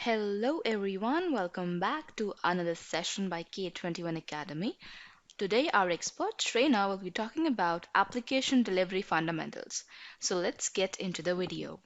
Hello everyone, welcome back to another session by K21 Academy. Today our expert trainer will be talking about application delivery fundamentals. So let's get into the video.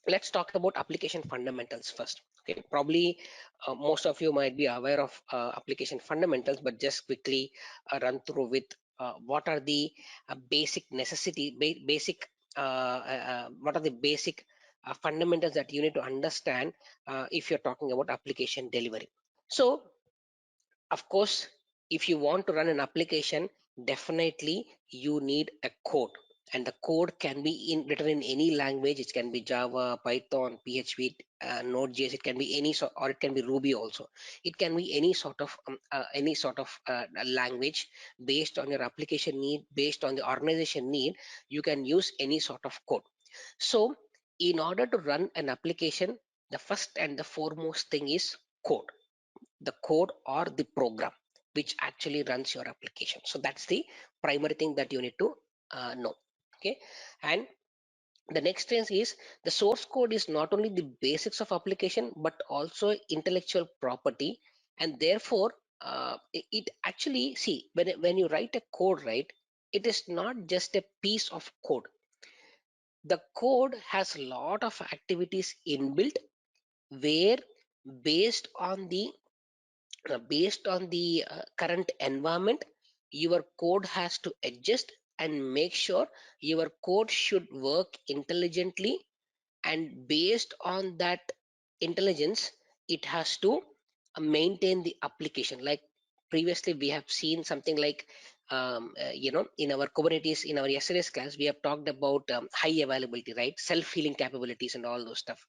Let's talk about application fundamentals first. Okay, probably most of you might be aware of application fundamentals, but just quickly run through with what are the basic necessity basic what are the basic fundamentals that you need to understand if you're talking about application delivery. So of course, if you want to run an application, definitely you need a code, and the code can be written in any language. It can be Java, Python, PHP, Node.js. It can be any sort, or it can be Ruby also. It can be any sort of language based on your application need, based on the organization need. You can use any sort of code. So, in order to run an application, the first and the foremost thing is code, the code or the program which actually runs your application. So that's the primary thing that you need to know. Okay, and the next thing is the source code is not only the basics of application but also intellectual property, and therefore it actually, see, when you write a code, right, it is not just a piece of code. The code has a lot of activities inbuilt where based on the current environment, your code has to adjust and make sure your code should work intelligently, and based on that intelligence it has to maintain the application. Like previously we have seen something like in our Kubernetes, in our yesterday's class, we have talked about high availability, right, self-healing capabilities and all those stuff.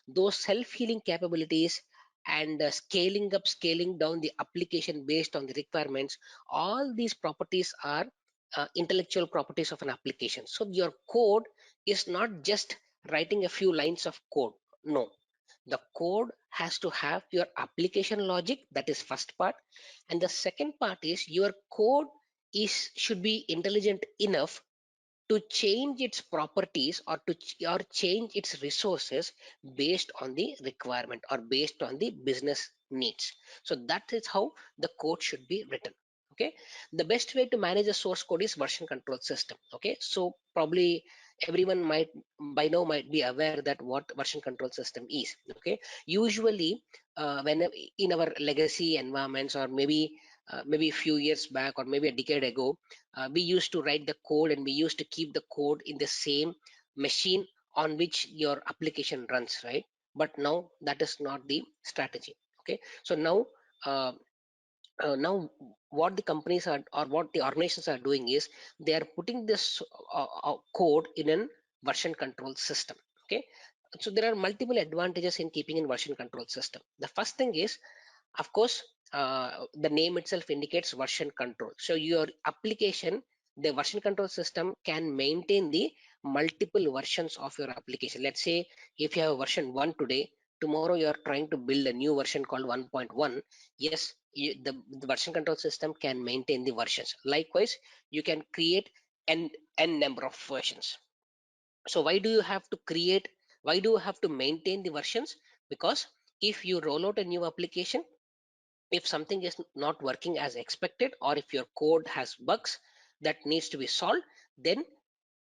Those self-healing capabilities and scaling up, scaling down the application based on the requirements, all these properties are intellectual properties of an application. So your code is not just writing a few lines of code. No, the code has to have your application logic. That is first part. And the second part is your code is should be intelligent enough to change its properties, or or change its resources based on the requirement or based on the business needs. So that is how the code should be written. Okay, the best way to manage a source code is version control system. Okay, so probably everyone might by now might be aware that what version control system is. Okay, usually when in our legacy environments, or maybe a few years back or maybe a decade ago, we used to write the code and we used to keep the code in the same machine on which your application runs, right? But now that is not the strategy. Okay, so uh, now what the companies are, or what the organizations are doing is they are putting this code in a version control system. Okay, so there are multiple advantages in keeping in version control system. The first thing is, of course, the name itself indicates version control. So your application, the version control system can maintain the multiple versions of your application. Let's say if you have version 1 today, tomorrow you are trying to build a new version called 1.1. Yes, the version control system can maintain the versions. Likewise, you can create n number of versions. So why do you have to maintain the versions? Because if you roll out a new application, if something is not working as expected, or if your code has bugs that needs to be solved, then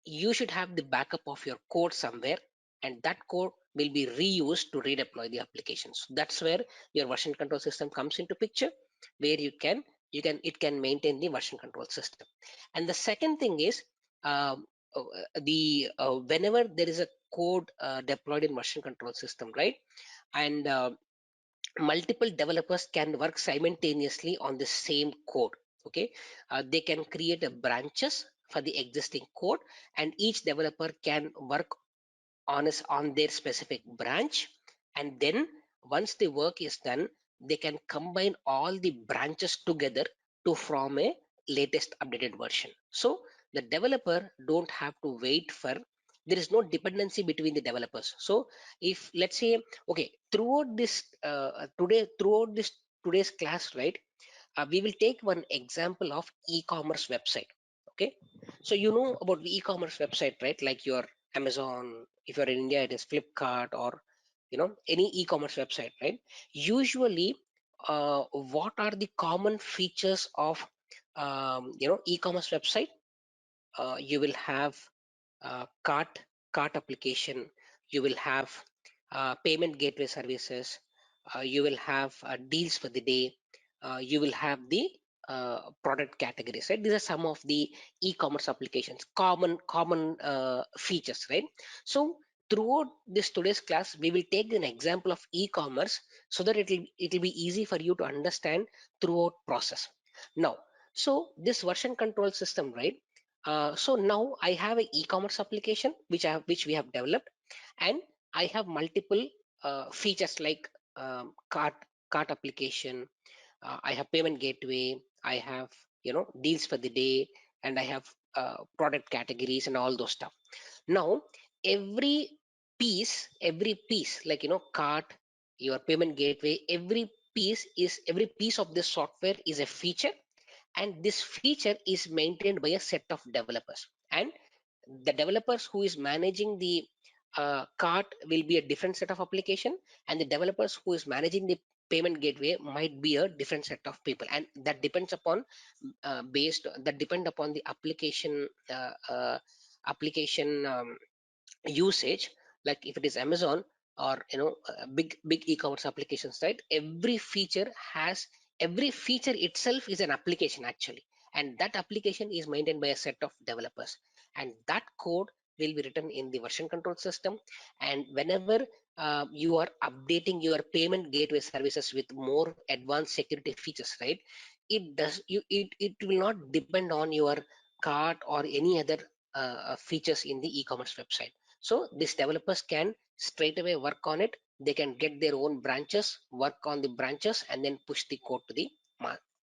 you should have the backup of your code somewhere, and that code will be reused to redeploy the applications. That's where your version control system comes into picture, where it can maintain the version control system. And the second thing is, the whenever there is a code deployed in version control system, right, and multiple developers can work simultaneously on the same code. Okay, they can create a branches for the existing code, and each developer can work on their specific branch, and then once the work is done, they can combine all the branches together to form a latest updated version. So the developer don't have to wait for, there is no dependency between the developers. So if let's say, okay, throughout this today's class, right, we will take one example of e-commerce website. Okay, so you know about the e-commerce website, right, like your Amazon. If you're in India, it is Flipkart, or any e-commerce website, right? Usually, what are the common features of e-commerce website? You will have cart application, you will have payment gateway services, you will have deals for the day, you will have the product categories, right? These are some of the e-commerce applications, common features, right? So throughout this today's class, we will take an example of e-commerce so that it'll be easy for you to understand throughout process. Now, so this version control system, right? So now I have an e-commerce application which we have developed, and I have multiple features like cart application. I have payment gateway. I have deals for the day, and I have product categories and all those stuff. Now every every piece like cart, your payment gateway, every piece of this software is a feature, and this feature is maintained by a set of developers, and the developers who is managing the cart will be a different set of application, and the developers who is managing the payment gateway might be a different set of people, and that depends upon that depend upon the application usage. Like if it is Amazon or big e-commerce applications, right? Every feature itself is an application actually, and that application is maintained by a set of developers, and that code will be written in the version control system. And whenever you are updating your payment gateway services with more advanced security features, right? It will not depend on your cart or any other features in the e-commerce website. So these developers can straight away work on it. They can get their own branches, work on the branches, and then push the code to the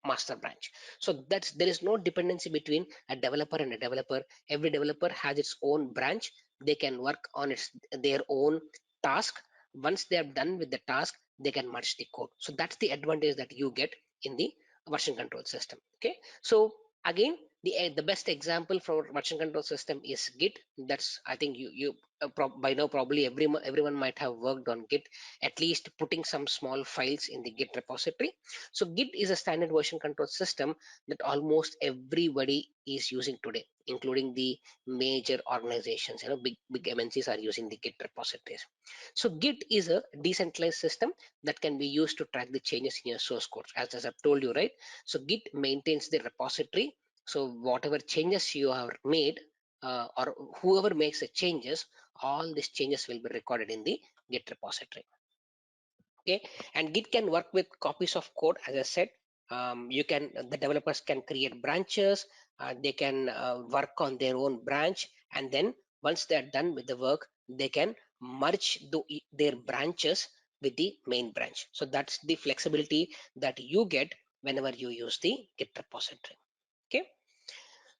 master branch. So that's there is no dependency between a developer and a developer. Every developer has its own branch. They can work on their own task. Once they are done with the task, they can merge the code. So that's the advantage that you get in the version control system. Okay. So again, the best example for version control system is Git. That's, I think, you by now probably everyone might have worked on Git, at least putting some small files in the Git repository. So Git is a standard version control system that almost everybody is using today, including the major organizations. Big MNCs are using the Git repositories. So Git is a decentralized system that can be used to track the changes in your source code, as I've told you, right? So Git maintains the repository. So whatever changes you have made, or whoever makes the changes, all these changes will be recorded in the Git repository. Okay. And Git can work with copies of code, as I said. The developers can create branches, they can work on their own branch, and then once they are done with the work, they can merge their branches with the main branch. So that's the flexibility that you get whenever you use the Git repository. Okay.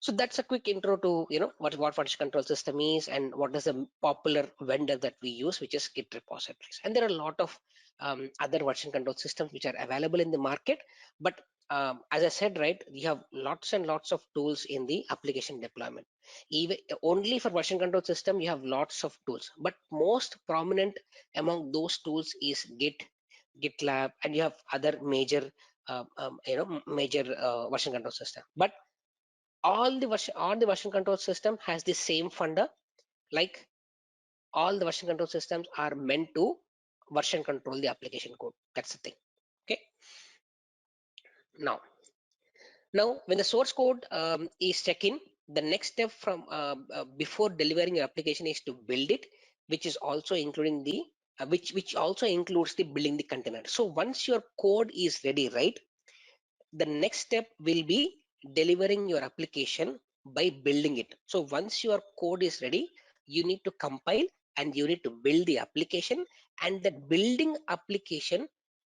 So that's a quick intro to what version control system is and what is the popular vendor that we use, which is Git repositories. And there are a lot of other version control systems which are available in the market. But as I said, right, you have lots and lots of tools in the application deployment. Even only for version control system, you have lots of tools. But most prominent among those tools is Git, GitLab, and you have other major version control system. But all the version control system has the same funda. Like all the version control systems are meant to version control the application code. That's the thing. Okay. Now when the source code is check-in, the next step from before delivering your application is to build it, which is also including the which also includes the building the container. So once your code is ready, right, the next step will be delivering your application by building it. So once your code is ready, you need to compile and you need to build the application, and that building application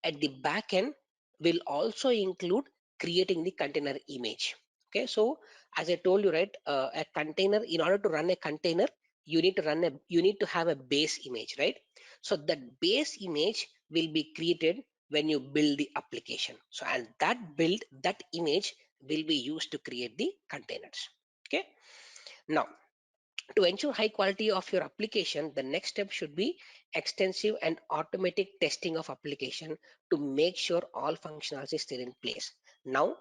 at the back end will also include creating the container image. Okay. So as I told you, right, a container, in order to run a container, you need to have a base image, right? So that base image will be created when you build the application. So and that image will be used to create the containers. Okay. Now To ensure high quality of your application, the next step should be extensive and automatic testing of application to make sure all functionality is still in place. Now,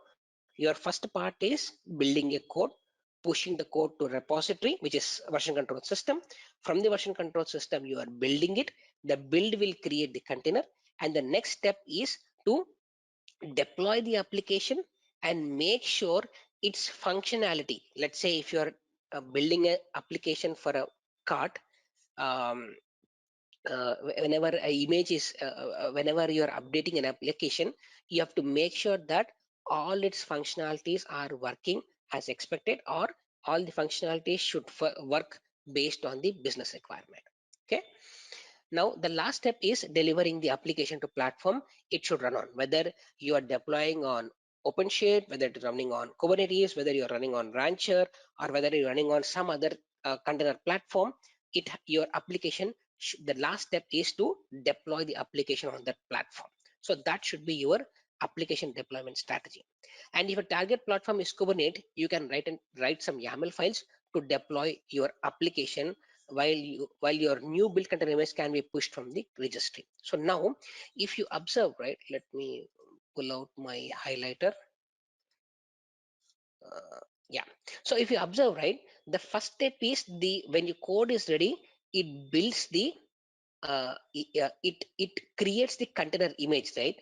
your first part is building a code, pushing the code to repository, which is version control system. From the version control system, you are building it. The build will create the container, and the next step is to deploy the application and make sure its functionality. Let's say if you're building an application for a cart, um, whenever a image is whenever you're updating an application, you have to make sure that all its functionalities are working as expected, or all the functionalities should work based on the business requirement. Okay. Now the last step is delivering the application to platform it should run on, whether you are deploying on OpenShift, whether it's running on Kubernetes, whether you're running on Rancher, or whether you're running on some other container platform. Your application, the last step is to deploy the application on that platform. So that should be your application deployment strategy. And if a target platform is Kubernetes, you can write some YAML files to deploy your application, while your new build container image can be pushed from the registry. So now if you observe, right, let me pull out my highlighter. uh, yeah. So if you observe, right, the first step is the when your code is ready, it builds the it creates the container image, right?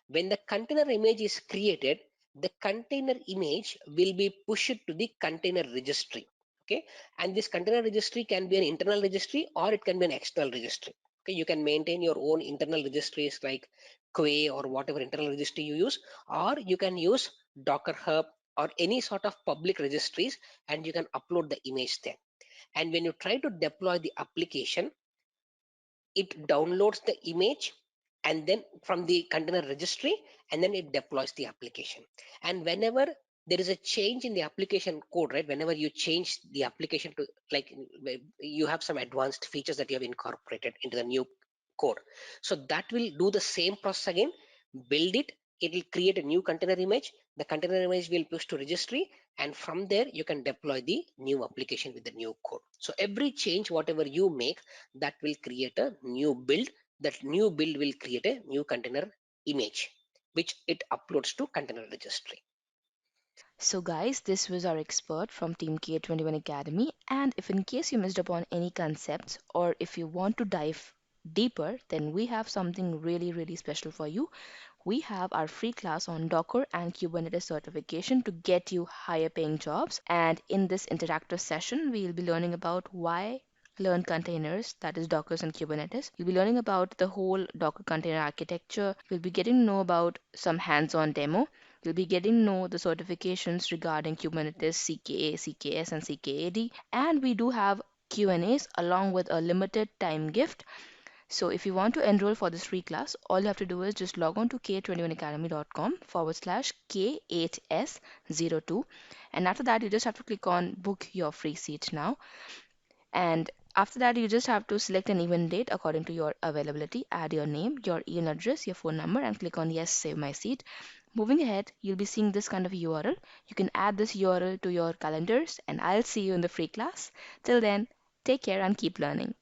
When the container image is created, the container image will be pushed to the container registry. Okay. And this container registry can be an internal registry or it can be an external registry. Okay. You can maintain your own internal registries like KA or whatever internal registry you use, or you can use Docker Hub or any sort of public registries, and you can upload the image there. And when you try to deploy the application, it downloads the image and then from the container registry, and then it deploys the application. And whenever there is a change in the application code, right, whenever you change the application to, like, you have some advanced features that you have incorporated into the new code, so that will do the same process again. Build it, it will create a new container image, the container image will push to registry, and from there you can deploy the new application with the new code. So every change whatever you make, that will create a new build. That new build will create a new container image, which it uploads to container registry. So, guys, this was our expert from Team K21 Academy. And if in case you missed upon any concepts or if you want to dive deeper, then we have something really, really special for you. We have our free class on Docker and Kubernetes certification to get you higher paying jobs. And in this interactive session, we'll be learning about why learn containers, that is Dockers and Kubernetes. You'll be learning about the whole Docker container architecture. We'll be getting to know about some hands-on demo. You'll be getting to know the certifications regarding Kubernetes, CKA, CKS, and CKAD. And we do have Q&As along with a limited time gift. So if you want to enroll for this free class, all you have to do is just log on to k21academy.com/K8S02. And after that, you just have to click on book your free seat now. And after that, you just have to select an event date according to your availability, add your name, your email address, your phone number, and click on yes, save my seat. Moving ahead, you'll be seeing this kind of URL. You can add this URL to your calendars, and I'll see you in the free class. Till then, take care and keep learning.